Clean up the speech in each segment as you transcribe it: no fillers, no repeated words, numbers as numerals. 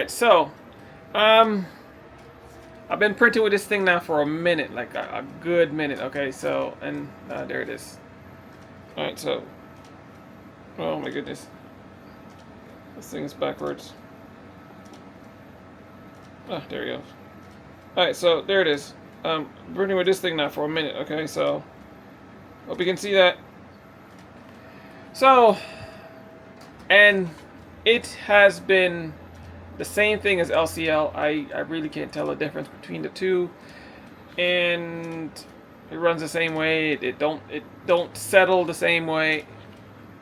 Alright, so I've been printing with this thing now for a minute, like a good minute. Okay, so and there it is. Alright, so oh my goodness, this thing is backwards. Ah, there you go. Alright, so there it is. Printing with this thing now for a minute. Okay, so hope you can see that. So, and it has been the same thing as LCL. I really can't tell the difference between the two, and it runs the same way. It don't settle the same way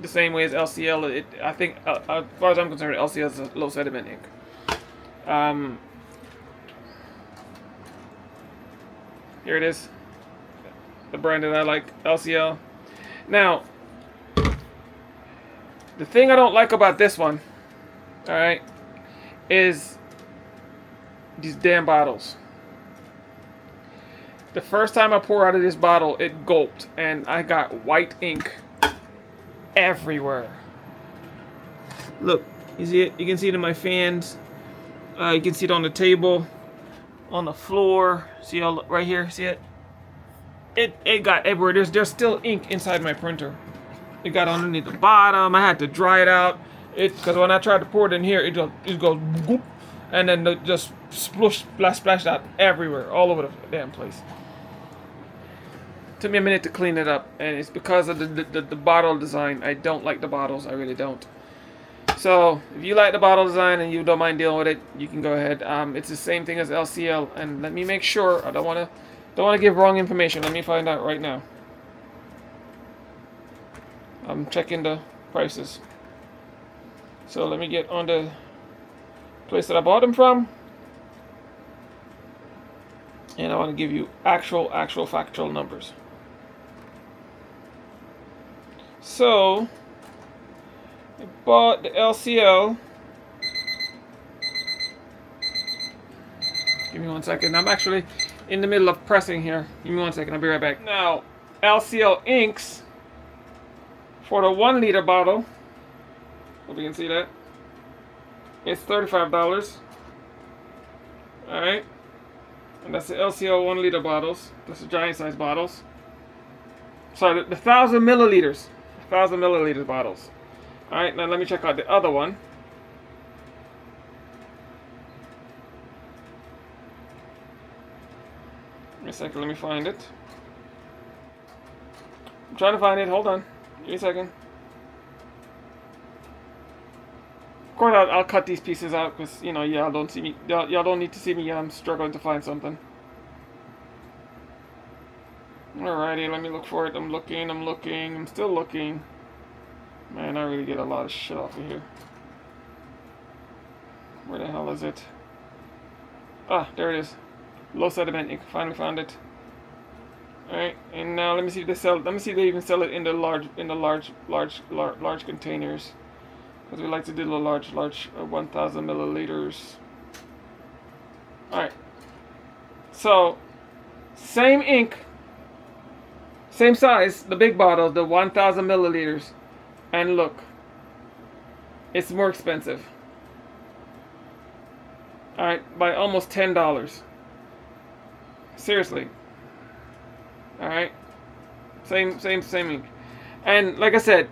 as LCL. I think as far as I'm concerned, LCL is a low sediment ink. Here it is, the brand that I like, LCL. Now, the thing I don't like about this one, all right, is these damn bottles. The first time I pour out of this bottle, it gulped, and I got white ink everywhere. Look, you see it? You can see it in my fans. You can see it on the table, on the floor. See all right here? See it? It got everywhere. There's still ink inside my printer. It got underneath the bottom. I had to dry it out. Because when I tried to pour it in here, it goes whoop, and then just splashed out everywhere, all over the damn place. Took me a minute to clean it up, and it's because of the bottle design. I don't like the bottles. I really don't. So if you like the bottle design and you don't mind dealing with it, you can go ahead. It's the same thing as LCL, and let me make sure. I don't want to give wrong information. Let me find out right now. I'm checking the prices. So let me get on the place that I bought them from, and I want to give you actual factual numbers. So I bought the LCL. Give me 1 second. I'm actually in the middle of pressing here. Give me 1 second. I'll be right back. Now, LCL inks for the 1 liter bottle. Hope you can see that. It's $35. Alright. And that's the LCL 1 liter bottles. That's the giant size bottles. Sorry, the 1,000 milliliters. 1,000 milliliter bottles. Alright, now let me check out the other one. Give me a second, let me find it. I'm trying to find it, hold on. Give me a second. Of course, I'll cut these pieces out because, you know, y'all don't see me. Y'all don't need to see me. I'm struggling to find something. Alrighty, let me look for it. I'm looking. I'm still looking. Man, I really get a lot of shit off of here. Where the hell is it? Ah, there it is. Low sediment ink. Finally found it. Alright, and now let me see if they sell. Let me see if they even sell it in the large containers. Because we like to do the large 1,000 milliliters. Alright. So, same ink, same size, the big bottle, the 1,000 milliliters. And look, it's more expensive. Alright, by almost $10. Seriously. Alright. Same ink. And like I said,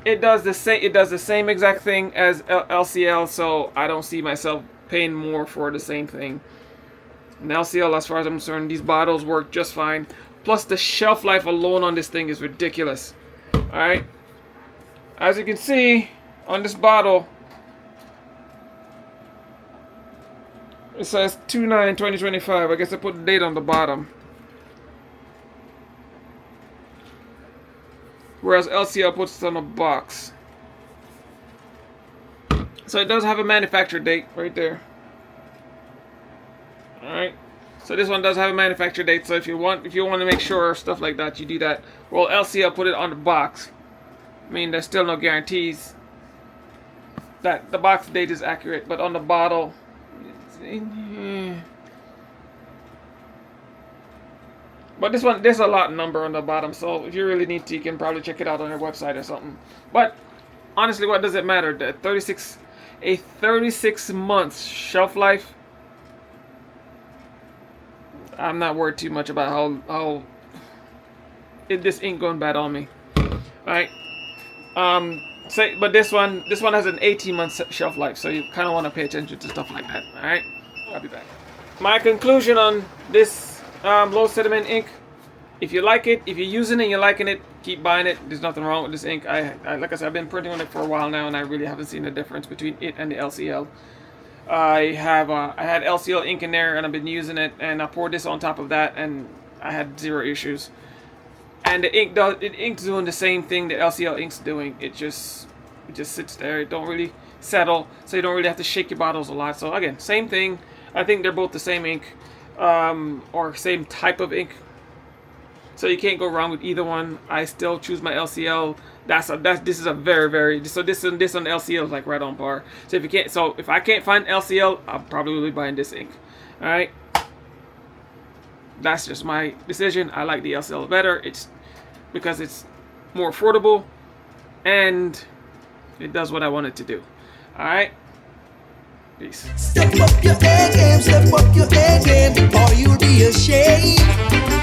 it does the same exact thing as LCL, so I don't see myself paying more for the same thing. And LCL, as far as I'm concerned, these bottles work just fine. Plus, the shelf life alone on this thing is ridiculous. Alright? As you can see on this bottle, it says 2/9/2025. I guess I put the date on the bottom. Whereas LCL puts it on a box. So it does have a manufacture date right there. Alright. So this one does have a manufacture date. So if you want to make sure stuff like that, you do that. Well, LCL put it on the box. I mean, there's still no guarantees that the box date is accurate, but on the bottle, but this one, there's a lot number on the bottom, so if you really need to, you can probably check it out on their website or something. But honestly, what does it matter? The 36, a 36 months shelf life. I'm not worried too much about how this ink going bad on me. All right. But this one has an 18-month shelf life, so you kind of want to pay attention to stuff like that. All right. I'll be back. My conclusion on this low sediment ink: if you like it, if you're using it and you're liking it, keep buying it. There's nothing wrong with this ink. I like I said, I've been printing on it for a while now, and I really haven't seen the difference between it and the LCL. I had LCL ink in there, and I've been using it, and I poured this on top of that, and I had 0 issues. And the ink's doing the same thing the LCL ink's doing. It just sits there. It don't really settle, so you don't really have to shake your bottles a lot. So again, same thing. I think they're both the same ink, or same type of ink. So you can't go wrong with either one. I still choose my LCL. This is a very so this on the LCL is like right on par. So if I can't find LCL, I'll probably be buying this ink. All right. That's just my decision. I like the LCL better. It's because it's more affordable and it does what I want it to do. All right. Peace. Step up your A game, or you'll be ashamed.